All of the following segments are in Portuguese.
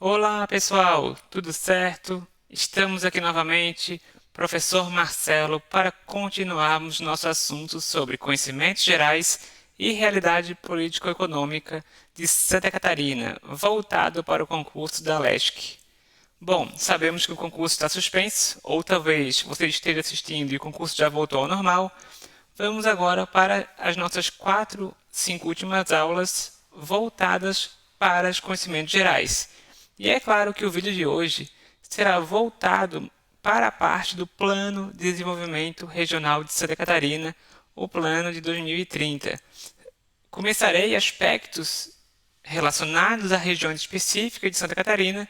Olá, pessoal, tudo certo? Estamos aqui novamente, professor Marcelo, para continuarmos nosso assunto sobre conhecimentos gerais e realidade político-econômica de Santa Catarina, voltado para o concurso da LESC. Bom, sabemos que o concurso está suspenso, ou talvez você esteja assistindo e o concurso já voltou ao normal. Vamos agora para as nossas 5 últimas aulas voltadas para os conhecimentos gerais. E é claro que o vídeo de hoje será voltado para a parte do Plano de Desenvolvimento Regional de Santa Catarina, o Plano de 2030. Começarei aspectos relacionados à região específica de Santa Catarina,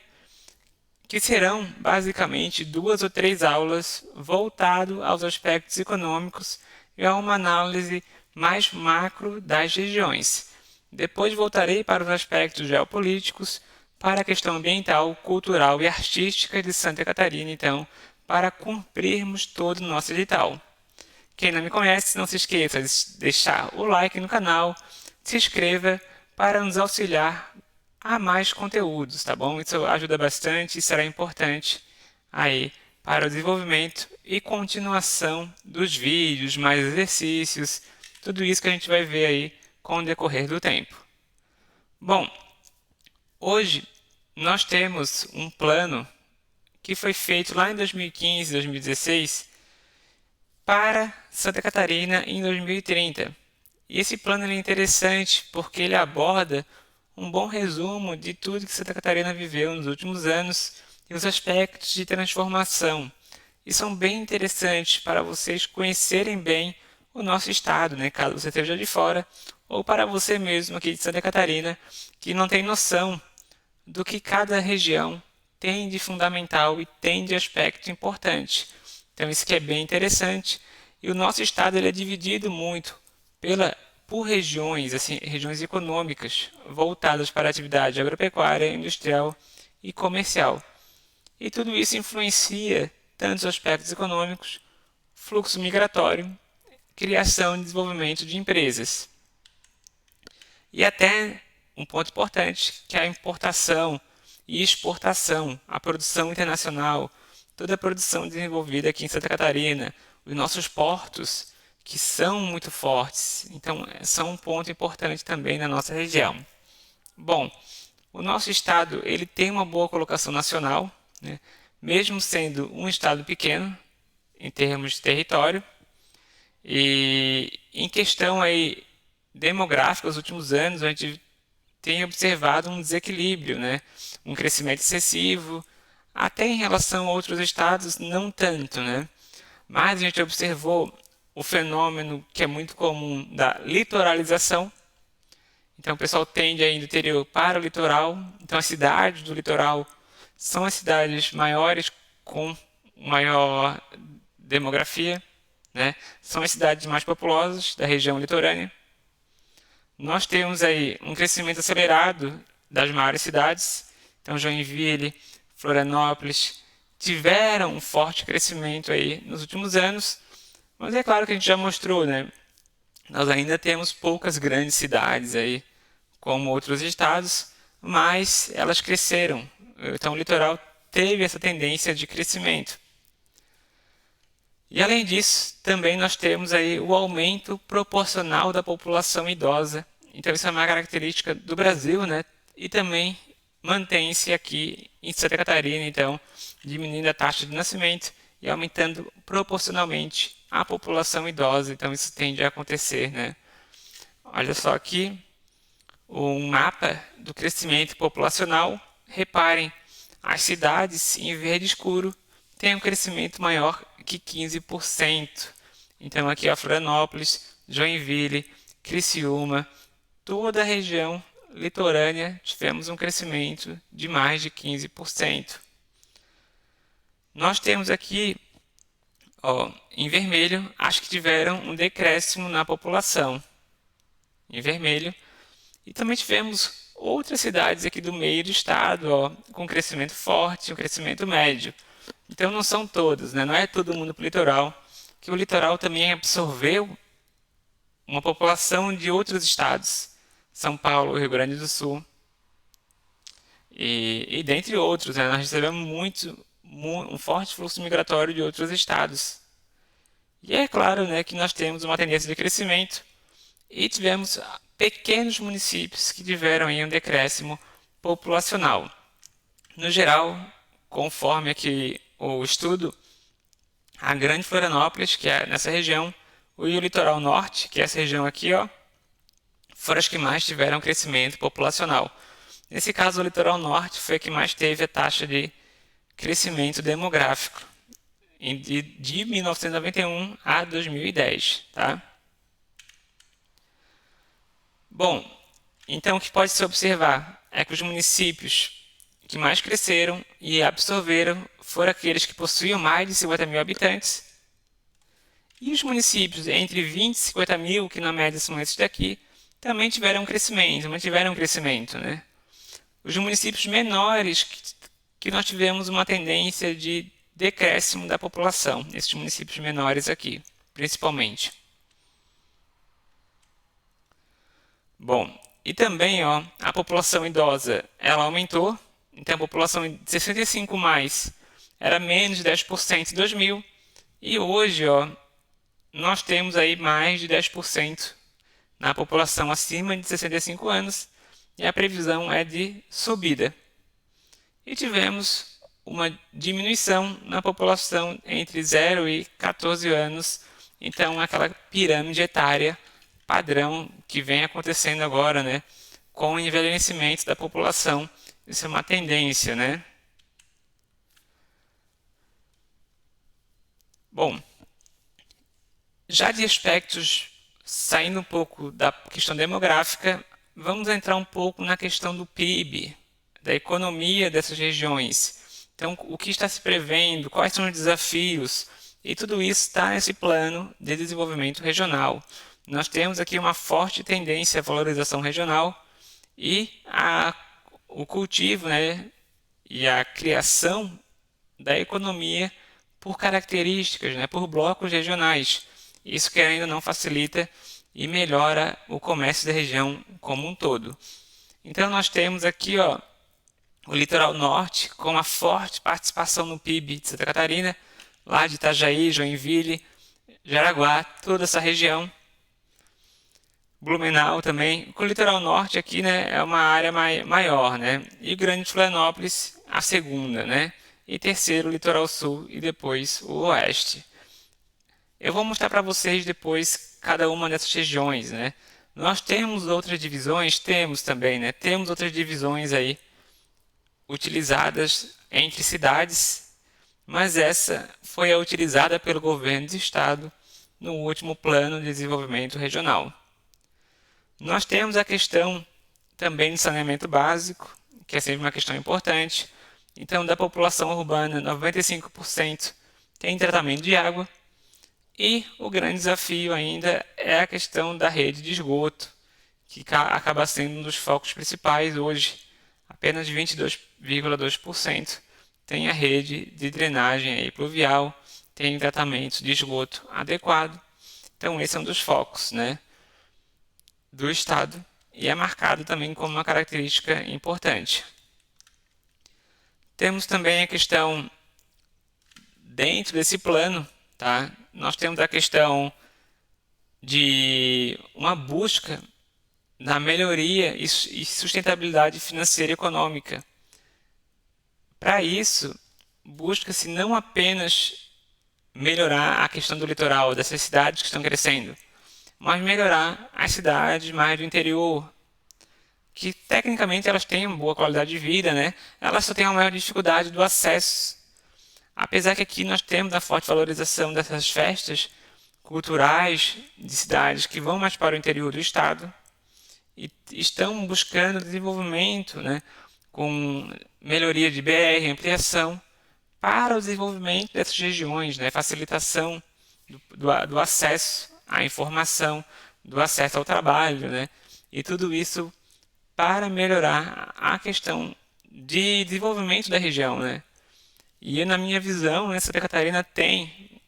que serão basicamente 2 ou 3 aulas voltado aos aspectos econômicos e a uma análise mais macro das regiões. Depois voltarei para os aspectos geopolíticos, para a questão ambiental, cultural e artística de Santa Catarina, então, para cumprirmos todo o nosso edital. Quem não me conhece, não se esqueça de deixar o like no canal, se inscreva para nos auxiliar a mais conteúdos, tá bom? Isso ajuda bastante e será importante aí para o desenvolvimento e continuação dos vídeos, mais exercícios, tudo isso que a gente vai ver aí com o decorrer do tempo. Bom, hoje nós temos um plano que foi feito lá em 2015, 2016 para Santa Catarina em 2030. E esse plano é interessante porque ele aborda um bom resumo de tudo que Santa Catarina viveu nos últimos anos e os aspectos de transformação. E são bem interessantes para vocês conhecerem bem o nosso estado, né? Caso você esteja de fora, ou para você mesmo aqui de Santa Catarina, que não tem noção do que cada região tem de fundamental e tem de aspecto importante. Então isso que é bem interessante. E o nosso estado ele é dividido muito por regiões, assim, regiões econômicas voltadas para a atividade agropecuária, industrial e comercial. E tudo isso influencia tanto os aspectos econômicos, fluxo migratório, criação e desenvolvimento de empresas. E até um ponto importante, que é a importação e exportação, a produção internacional, toda a produção desenvolvida aqui em Santa Catarina, os nossos portos, que são muito fortes, então são um ponto importante também na nossa região. Bom, o nosso estado ele tem uma boa colocação nacional, né? Mesmo sendo um estado pequeno em termos de território, e em questão aí demográfica, nos últimos anos a gente tem observado um desequilíbrio, né? Um crescimento excessivo, até em relação a outros estados, não tanto, né? Mas a gente observou o fenômeno que é muito comum da litoralização. Então o pessoal tende aí do interior para o litoral. Então as cidades do litoral são as cidades maiores com maior demografia, né? São as cidades mais populosas da região litorânea. Nós temos aí um crescimento acelerado das maiores cidades. Então Joinville, Florianópolis tiveram um forte crescimento aí nos últimos anos. Mas é claro que a gente já mostrou, né? Nós ainda temos poucas grandes cidades aí, como outros estados, mas elas cresceram. Então o litoral teve essa tendência de crescimento. E além disso, também nós temos aí o aumento proporcional da população idosa. Então isso é uma característica do Brasil, né? E também mantém-se aqui em Santa Catarina, então, diminuindo a taxa de nascimento e aumentando proporcionalmente a população idosa. Então isso tende a acontecer, né? Olha só aqui um mapa do crescimento populacional. Reparem, as cidades em verde escuro têm um crescimento maior que 15%. Então aqui a Florianópolis, Joinville, Criciúma, toda a região litorânea tivemos um crescimento de mais de 15%. Nós temos aqui, ó, em vermelho, as que tiveram um decréscimo na população. Em vermelho. E também tivemos outras cidades aqui do meio do estado, ó, com crescimento forte, um crescimento médio. Então não são todas, né? Não é todo mundo para o litoral, que o litoral também absorveu uma população de outros estados. São Paulo, Rio Grande do Sul. e dentre outros, né? Nós recebemos um forte fluxo migratório de outros estados. E é claro, né, que nós temos uma tendência de crescimento e tivemos pequenos municípios que tiveram aí um decréscimo populacional. No geral, conforme aqui o estudo, a Grande Florianópolis, que é nessa região, e o Litoral Norte, que é essa região aqui, ó, foram as que mais tiveram crescimento populacional. Nesse caso, o Litoral Norte foi a que mais teve a taxa de crescimento demográfico de 1991 a 2010, tá? Bom, então o que pode se observar é que os municípios que mais cresceram e absorveram foram aqueles que possuíam mais de 50 mil habitantes, e os municípios entre 20 e 50 mil, que na média são esses daqui, também mantiveram um crescimento, né? Os municípios menores que nós tivemos uma tendência de decréscimo da população, esses municípios menores aqui, principalmente. Bom, e também, ó, a população idosa, ela aumentou, então a população de 65 mais era menos de 10% em 2000, e hoje, ó, nós temos aí mais de 10% na população acima de 65 anos, e a previsão é de subida. E tivemos uma diminuição na população entre 0 e 14 anos, então aquela pirâmide etária padrão que vem acontecendo agora, né, com o envelhecimento da população. Isso é uma tendência, né? Bom, já de aspectos saindo um pouco da questão demográfica, vamos entrar um pouco na questão do PIB, da economia dessas regiões. Então, o que está se prevendo, quais são os desafios, e tudo isso está nesse plano de desenvolvimento regional. Nós temos aqui uma forte tendência à valorização regional e o cultivo, né, e a criação da economia por características, né, por blocos regionais. Isso que ainda não facilita e melhora o comércio da região como um todo. Então nós temos aqui, ó, o litoral norte com uma forte participação no PIB de Santa Catarina, lá de Itajaí, Joinville, Jaraguá, toda essa região. Blumenau também. O litoral norte aqui, né, é uma área maior, né? E Grande Florianópolis, a segunda, né? E terceiro, o litoral sul e depois o oeste. Eu vou mostrar para vocês depois cada uma dessas regiões, né? Nós temos outras divisões, temos também, né? Temos outras divisões aí utilizadas entre cidades, mas essa foi a utilizada pelo governo do estado no último plano de desenvolvimento regional. Nós temos a questão também do saneamento básico, que é sempre uma questão importante. Então, da população urbana, 95% tem tratamento de água. E o grande desafio ainda é a questão da rede de esgoto, que acaba sendo um dos focos principais hoje. Apenas 22,2% tem a rede de drenagem aí pluvial, tem tratamento de esgoto adequado. Então, esse é um dos focos, né, do estado e é marcado também como uma característica importante. Temos também a questão dentro desse plano, tá? Nós temos a questão de uma busca na melhoria e sustentabilidade financeira e econômica. Para isso, busca-se não apenas melhorar a questão do litoral, dessas cidades que estão crescendo, mas melhorar as cidades mais do interior, que tecnicamente elas têm uma boa qualidade de vida, né? Elas só têm uma maior dificuldade do acesso. Apesar que aqui nós temos a forte valorização dessas festas culturais de cidades que vão mais para o interior do estado e estão buscando desenvolvimento, né, com melhoria de BR, ampliação para o desenvolvimento dessas regiões, né, facilitação do acesso à informação, do acesso ao trabalho, né, e tudo isso para melhorar a questão de desenvolvimento da região, né. E na minha visão, né, Santa Catarina tem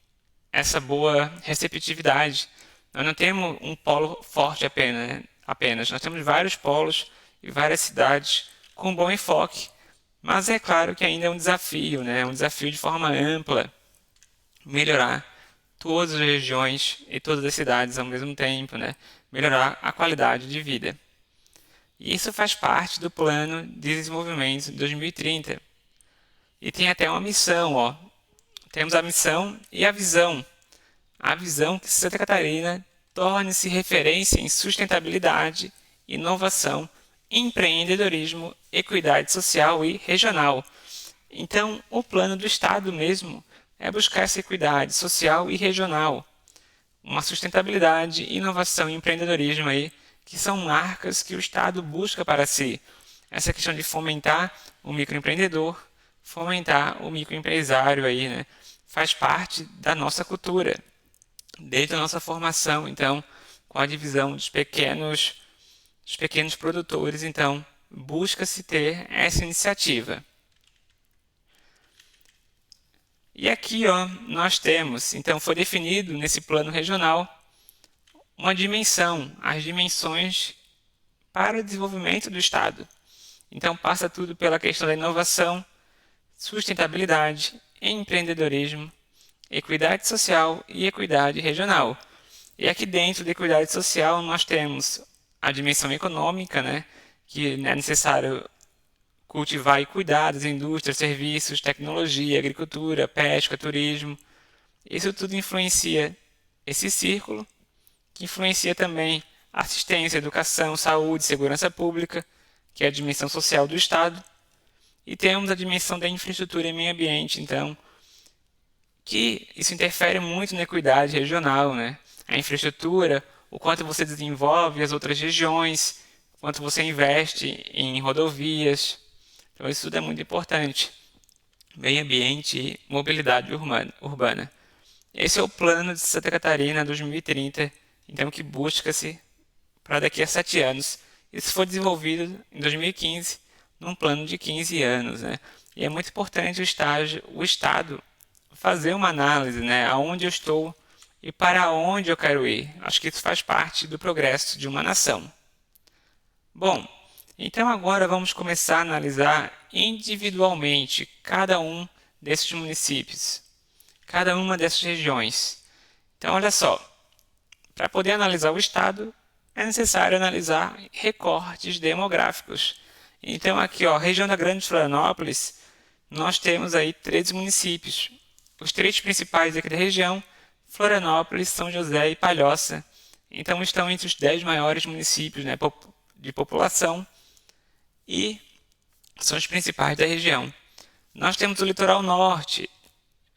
essa boa receptividade. Nós não temos um polo forte apenas. Nós temos vários polos e várias cidades com bom enfoque Mas é claro que ainda é um desafio, né? É um desafio de forma ampla melhorar todas as regiões e todas as cidades ao mesmo tempo, né? Melhorar a qualidade de vida. E isso faz parte do Plano de Desenvolvimento de 2030. E tem até uma missão, ó. Temos a missão e a visão. A visão que Santa Catarina torne-se referência em sustentabilidade, inovação, empreendedorismo, equidade social e regional. Então, o plano do Estado mesmo é buscar essa equidade social e regional, uma sustentabilidade, inovação e empreendedorismo aí, que são marcas que o Estado busca para si. Essa questão de fomentar o microempreendedor, fomentar o microempresário aí, né? Faz parte da nossa cultura, desde a nossa formação, então, com a divisão dos pequenos produtores, então, busca-se ter essa iniciativa. E aqui, ó, nós temos, então foi definido nesse plano regional uma dimensão, as dimensões para o desenvolvimento do Estado. Então passa tudo pela questão da inovação, sustentabilidade, empreendedorismo, equidade social e equidade regional. E aqui dentro da equidade social nós temos a dimensão econômica, né, que é necessário cultivar e cuidar das indústrias, serviços, tecnologia, agricultura, pesca, turismo. Isso tudo influencia esse círculo, que influencia também assistência, educação, saúde, segurança pública, que é a dimensão social do Estado. E temos a dimensão da infraestrutura e meio ambiente, então, que isso interfere muito na equidade regional, né? A infraestrutura, o quanto você desenvolve as outras regiões, o quanto você investe em rodovias. Então, isso tudo é muito importante. Meio ambiente e mobilidade urbana. Esse é o plano de Santa Catarina 2030, então que busca-se para daqui a 7 anos. Isso foi desenvolvido em 2015, num plano de 15 anos, né? E é muito importante o Estado fazer uma análise, né? Aonde eu estou e para onde eu quero ir. Acho que isso faz parte do progresso de uma nação. Bom, então agora vamos começar a analisar individualmente cada um desses municípios, cada uma dessas regiões. Então, olha só, para poder analisar o Estado, é necessário analisar recortes demográficos. Então, aqui, ó, região da Grande Florianópolis, nós temos aí 13 municípios. Os 3 principais aqui da região, Florianópolis, São José e Palhoça. Então, estão entre os 10 maiores municípios, né, de população e são os principais da região. Nós temos o litoral norte,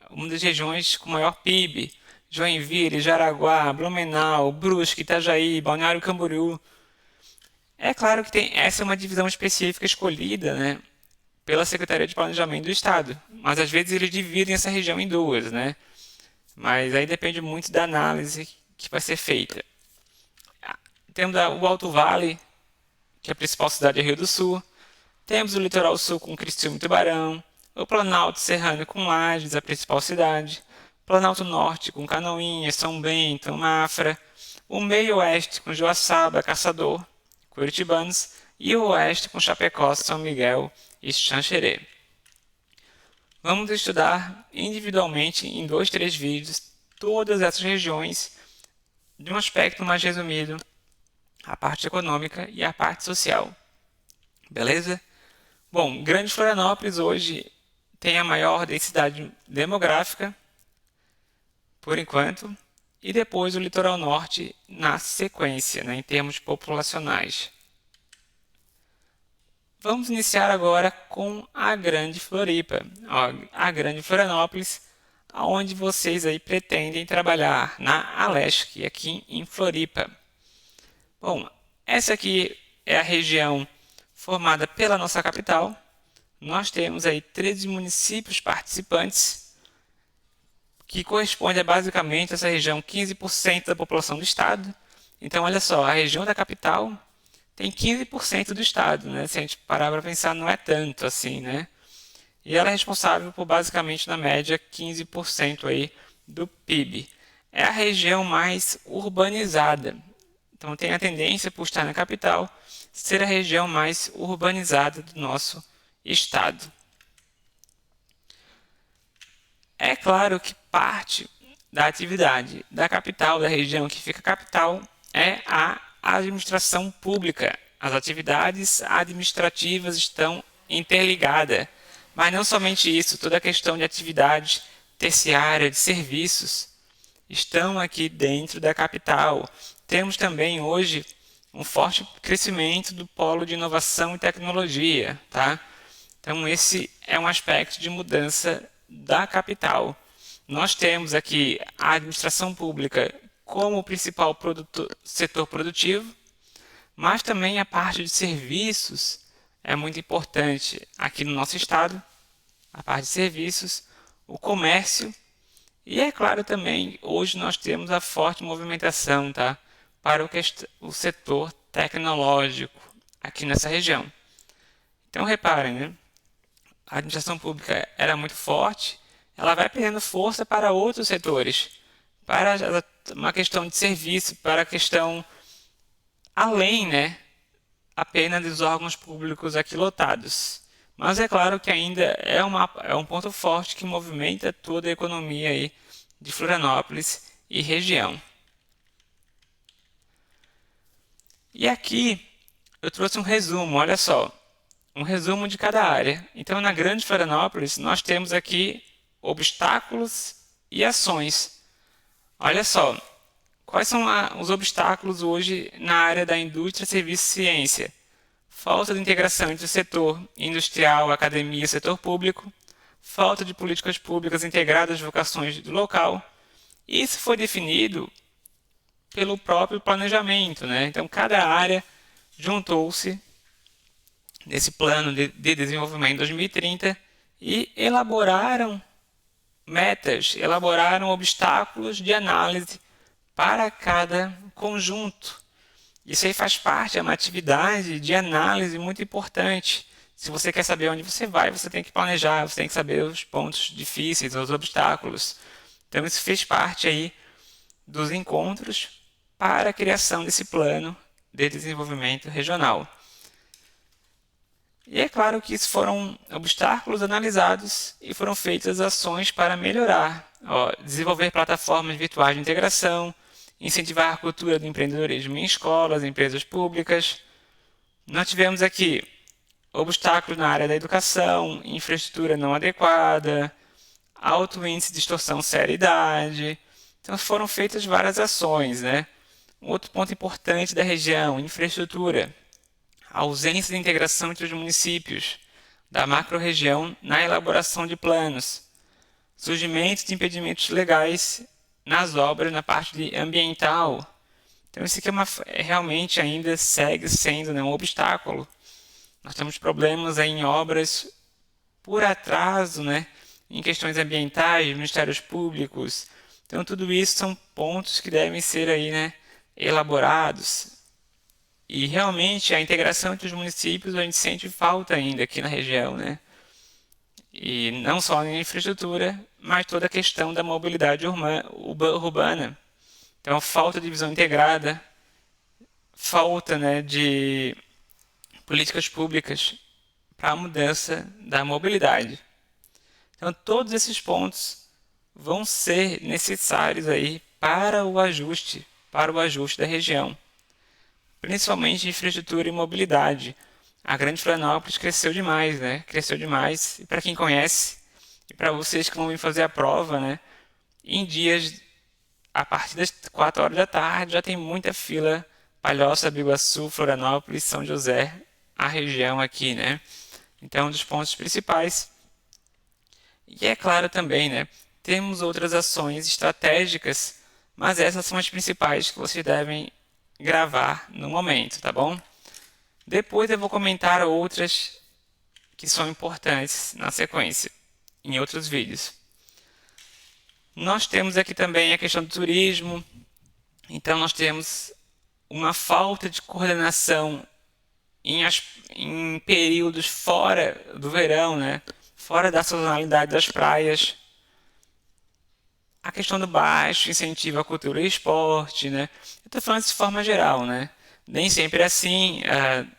uma das regiões com maior PIB, Joinville, Jaraguá, Blumenau, Brusque, Itajaí, Balneário Camboriú. É claro que essa é uma divisão específica escolhida, né, pela Secretaria de Planejamento do Estado, mas às vezes eles dividem essa região em duas, né? Mas aí depende muito da análise que vai ser feita. Temos o Alto Vale, que é a principal cidade é Rio do Sul. Temos o Litoral Sul com Criciúma e Tubarão, o Planalto Serrano com Lages, a principal cidade, Planalto Norte com Canoinhas, São Bento, Mafra, o Meio Oeste com Joaçaba, Caçador, Curitibanos e o Oeste com Chapecó, São Miguel e Xanxerê. Vamos estudar individualmente em 2, 3 vídeos todas essas regiões de um aspecto mais resumido, a parte econômica e a parte social. Beleza? Bom, Grande Florianópolis hoje tem a maior densidade demográfica, por enquanto, e depois o litoral norte na sequência, né, em termos populacionais. Vamos iniciar agora com a Grande Floripa, a Grande Florianópolis, onde vocês aí pretendem trabalhar, na Alesc, aqui em Floripa. Bom, essa aqui é a região formada pela nossa capital. Nós temos aí 13 municípios participantes, que corresponde a basicamente essa região 15% da população do estado. Então, olha só, a região da capital tem 15% do estado, né? Se a gente parar para pensar, não é tanto assim, né? E ela é responsável por basicamente, na média, 15% aí do PIB. É a região mais urbanizada. Então, tem a tendência, por estar na capital, ser a região mais urbanizada do nosso estado. É claro que parte da atividade da capital, da região que fica capital, é a administração pública. As atividades administrativas estão interligadas. Mas não somente isso, toda a questão de atividade terciária, de serviços, estão aqui dentro da capital. Temos também hoje um forte crescimento do polo de inovação e tecnologia, tá? Então esse é um aspecto de mudança da capital. Nós temos aqui a administração pública como o principal setor produtivo, mas também a parte de serviços é muito importante aqui no nosso estado, a parte de serviços, o comércio e é claro também hoje nós temos a forte movimentação, tá, para o setor tecnológico aqui nessa região. Então reparem, né? A administração pública era muito forte, ela vai perdendo força para outros setores, para uma questão de serviço, para a questão além, né, apenas dos órgãos públicos aqui lotados. Mas é claro que ainda é um ponto forte que movimenta toda a economia aí de Florianópolis e região. E aqui eu trouxe um resumo, olha só, um resumo de cada área. Então, na Grande Florianópolis, nós temos aqui obstáculos e ações. Olha só, quais são os obstáculos hoje na área da indústria, serviço e ciência? Falta de integração entre o setor industrial, academia e setor público, falta de políticas públicas integradas às vocações do local. Isso foi definido pelo próprio planejamento, né? Então, cada área juntou-se nesse plano de desenvolvimento em 2030 e elaboraram metas, elaboraram obstáculos de análise para cada conjunto. Isso aí faz parte, é uma atividade de análise muito importante. Se você quer saber onde você vai, você tem que planejar, você tem que saber os pontos difíceis, os obstáculos. Então isso fez parte aí dos encontros para a criação desse plano de desenvolvimento regional. E é claro que isso foram obstáculos analisados e foram feitas ações para melhorar, desenvolver plataformas virtuais de integração, incentivar a cultura do empreendedorismo em escolas, empresas públicas. Nós tivemos aqui obstáculos na área da educação, infraestrutura não adequada, alto índice de distorção séria-idade. Então foram feitas várias ações, né? Um outro ponto importante da região, infraestrutura. A ausência de integração entre os municípios da macro-região na elaboração de planos. Surgimento de impedimentos legais nas obras na parte ambiental. Então isso aqui realmente ainda segue sendo, né, um obstáculo. Nós temos problemas aí em obras por atraso, né, em questões ambientais, ministérios públicos. Então tudo isso são pontos que devem ser aí, né, elaborados. E realmente a integração entre os municípios a gente sente falta ainda aqui na região, né? E não só na infraestrutura, mas toda a questão da mobilidade urbana. Então, falta de visão integrada, falta, né, de políticas públicas para a mudança da mobilidade. Então, todos esses pontos vão ser necessários aí para o ajuste da região. Principalmente infraestrutura e mobilidade. A Grande Florianópolis cresceu demais, né? Cresceu demais. E para quem conhece, e para vocês que vão vir fazer a prova, né? Em dias, a partir das 4 horas da tarde, já tem muita fila. Palhoça, Biguaçu, Florianópolis, São José, a região aqui, né? Então, um dos pontos principais. E é claro também, né? Temos outras ações estratégicas, mas essas são as principais que vocês devem gravar no momento, tá bom? Depois eu vou comentar outras que são importantes na sequência, em outros vídeos. Nós temos aqui também a questão do turismo. Então nós temos uma falta de coordenação em períodos fora do verão, né? Fora da sazonalidade das praias. A questão do baixo incentivo à cultura e esporte, né? Eu estou falando de forma geral, né? Nem sempre é assim.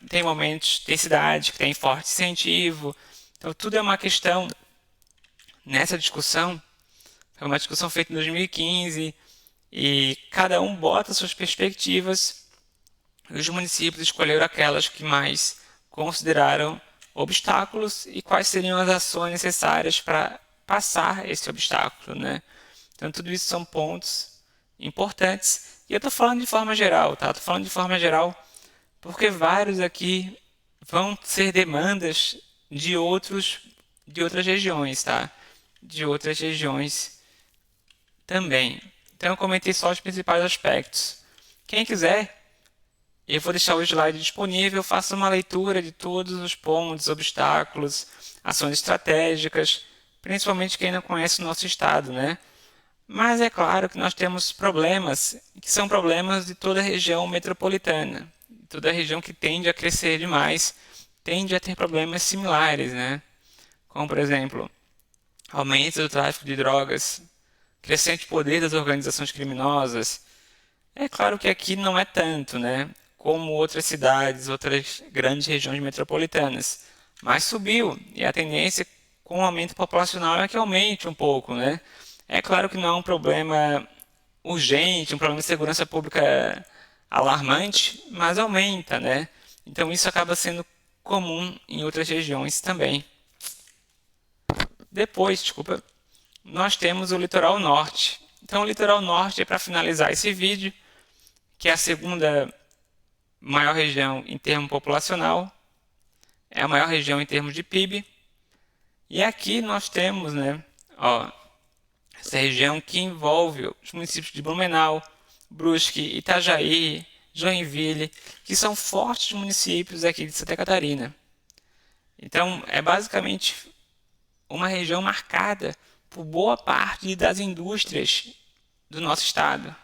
Tem momentos, tem cidades que tem forte incentivo. Então, tudo é uma questão nessa discussão Foi uma discussão feita em 2015 e cada um bota suas perspectivas. Os municípios escolheram aquelas que mais consideraram obstáculos e quais seriam as ações necessárias para passar esse obstáculo, né? Então, tudo isso são pontos importantes. E eu estou falando de forma geral, tá? Estou falando de forma geral porque vários aqui vão ser demandas de outras regiões, tá? De outras regiões também. Então, eu comentei só os principais aspectos. Quem quiser, eu vou deixar o slide disponível, faça uma leitura de todos os pontos, obstáculos, ações estratégicas, principalmente quem não conhece o nosso estado, né? Mas é claro que nós temos problemas, que são problemas de toda a região metropolitana. Toda a região que tende a crescer demais, tende a ter problemas similares, né? Como, por exemplo, aumento do tráfico de drogas, crescente poder das organizações criminosas. É claro que aqui não é tanto, né? Como outras cidades, outras grandes regiões metropolitanas. Mas subiu, e a tendência com o aumento populacional é que aumente um pouco, né? É claro que não é um problema urgente, um problema de segurança pública alarmante, mas aumenta, né? Então isso acaba sendo comum em outras regiões também. Depois, desculpa, nós temos o litoral norte. Então o litoral norte, para finalizar esse vídeo, que é a segunda maior região em termos populacional, é a maior região em termos de PIB. E aqui nós temos, né, ó, essa região que envolve os municípios de Blumenau, Brusque, Itajaí, Joinville, que são fortes municípios aqui de Santa Catarina. Então, é basicamente uma região marcada por boa parte das indústrias do nosso estado.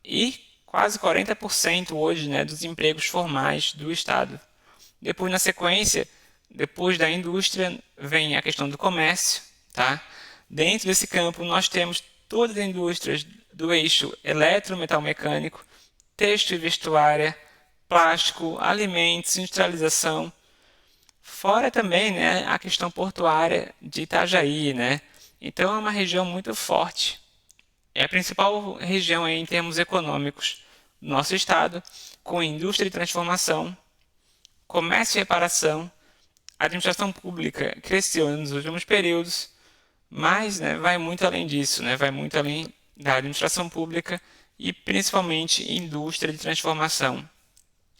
E quase 40% hoje, né, dos empregos formais do estado. Depois, na sequência, depois da indústria, vem a questão do comércio, tá? Dentro desse campo, nós temos todas as indústrias do eixo eletrometalmecânico, têxtil e vestuária, plástico, alimentos, industrialização. Fora também, né, a questão portuária de Itajaí, né? Então é uma região muito forte. É a principal região aí, em termos econômicos do nosso estado, com indústria de transformação, comércio e reparação. A administração pública cresceu nos últimos períodos, mas, né, vai muito além disso, né? Vai muito além da administração pública e principalmente indústria de transformação.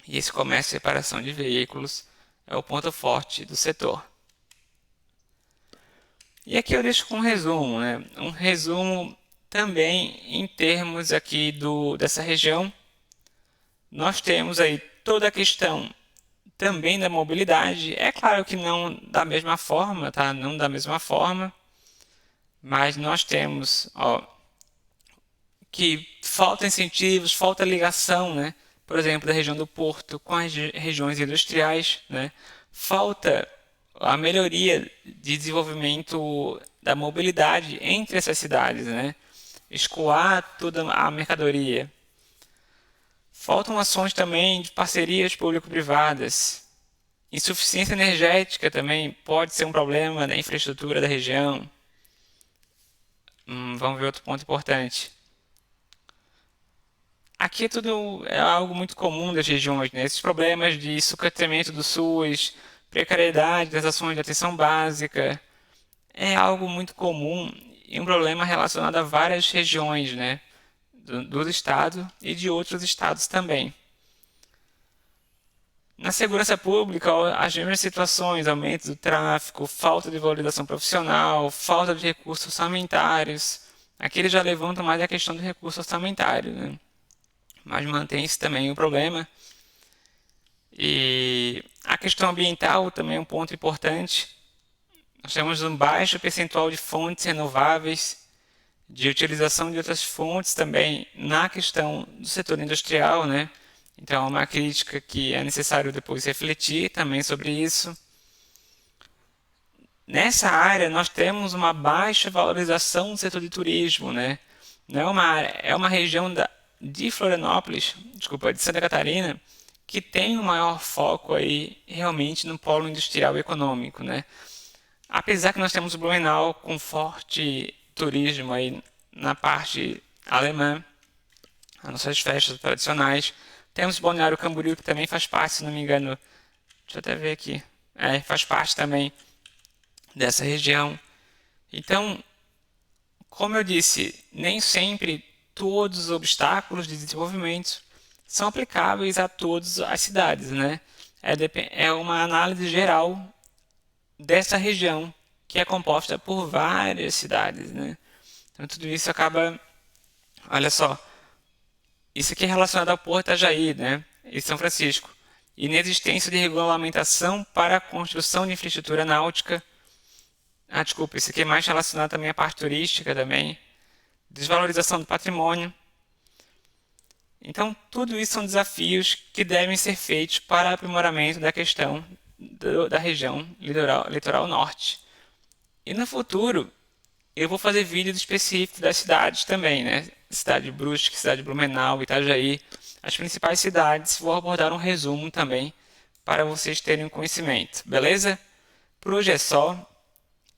E esse comércio e reparação de veículos é o ponto forte do setor. E aqui eu deixo com um resumo, né? Um resumo também em termos aqui dessa região. Nós temos aí toda a questão também da mobilidade. É claro que não da mesma forma, tá? Não da mesma forma, mas nós temos, ó, que falta incentivos, falta ligação, né? Por exemplo, da região do Porto com as regiões industriais, né? Falta a melhoria de desenvolvimento da mobilidade entre essas cidades, né? Escoar toda a mercadoria. Faltam ações também de parcerias público-privadas. Insuficiência energética também pode ser um problema da infraestrutura da região. Vamos ver outro ponto importante. Aqui tudo é algo muito comum das regiões, né? Esses problemas de sucateamento do SUS, precariedade das ações de atenção básica, é algo muito comum e um problema relacionado a várias regiões, né? Do estado e de outros estados também. Na segurança pública, as mesmas situações, aumento do tráfico, falta de valorização profissional, falta de recursos orçamentários. Aqui eles já levantam mais a questão do recurso orçamentário, né? Mas mantém-se também o problema. E a questão ambiental também é um ponto importante. Nós temos um baixo percentual de fontes renováveis, de utilização de outras fontes também na questão do setor industrial, né? Então é uma crítica que é necessário depois refletir também sobre isso. Nessa área nós temos uma baixa valorização do setor de turismo, né? Não é uma área, é uma região de Florianópolis, desculpa, de Santa Catarina, que tem o maior foco aí realmente no polo industrial e econômico, né? Apesar que nós temos o Blumenau com forte turismo aí na parte alemã, as nossas festas tradicionais. Temos Balneário Camboriú, que também faz parte, se não me engano, deixa eu até ver aqui, faz parte também dessa região. Então, como eu disse, nem sempre todos os obstáculos de desenvolvimento são aplicáveis a todas as cidades, né? É uma análise geral dessa região, que é composta por várias cidades, né? Então tudo isso acaba, olha só, isso aqui é relacionado ao Porto Itajaí, né? E São Francisco. Inexistência de regulamentação para a construção de infraestrutura náutica. Desculpa, isso aqui é mais relacionado também à parte turística também. Desvalorização do patrimônio. Então, tudo isso são desafios que devem ser feitos para aprimoramento da questão da região litoral norte. E no futuro, eu vou fazer vídeos específicos das cidades também, né? Cidade de Brusque, cidade de Blumenau, Itajaí, as principais cidades. Vou abordar um resumo também para vocês terem um conhecimento, beleza? Por hoje é só.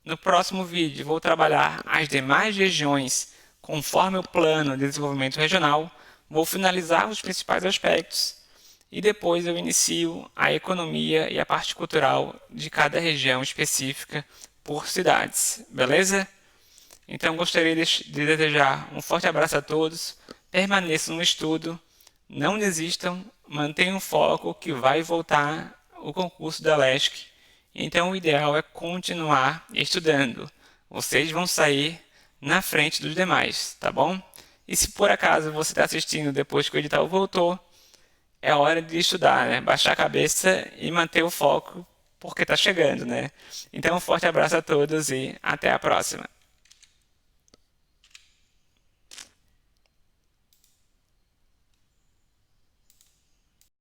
No próximo vídeo vou trabalhar as demais regiões conforme o plano de desenvolvimento regional. Vou finalizar os principais aspectos e depois eu inicio a economia e a parte cultural de cada região específica por cidades, beleza? Então gostaria de desejar um forte abraço a todos, permaneçam no estudo, não desistam, mantenham foco que vai voltar o concurso da LESC. Então o ideal é continuar estudando, vocês vão sair na frente dos demais, tá bom? E se por acaso você está assistindo depois que o edital voltou, é hora de estudar, né? Baixar a cabeça e manter o foco, porque está chegando, né? Então um forte abraço a todos e até a próxima.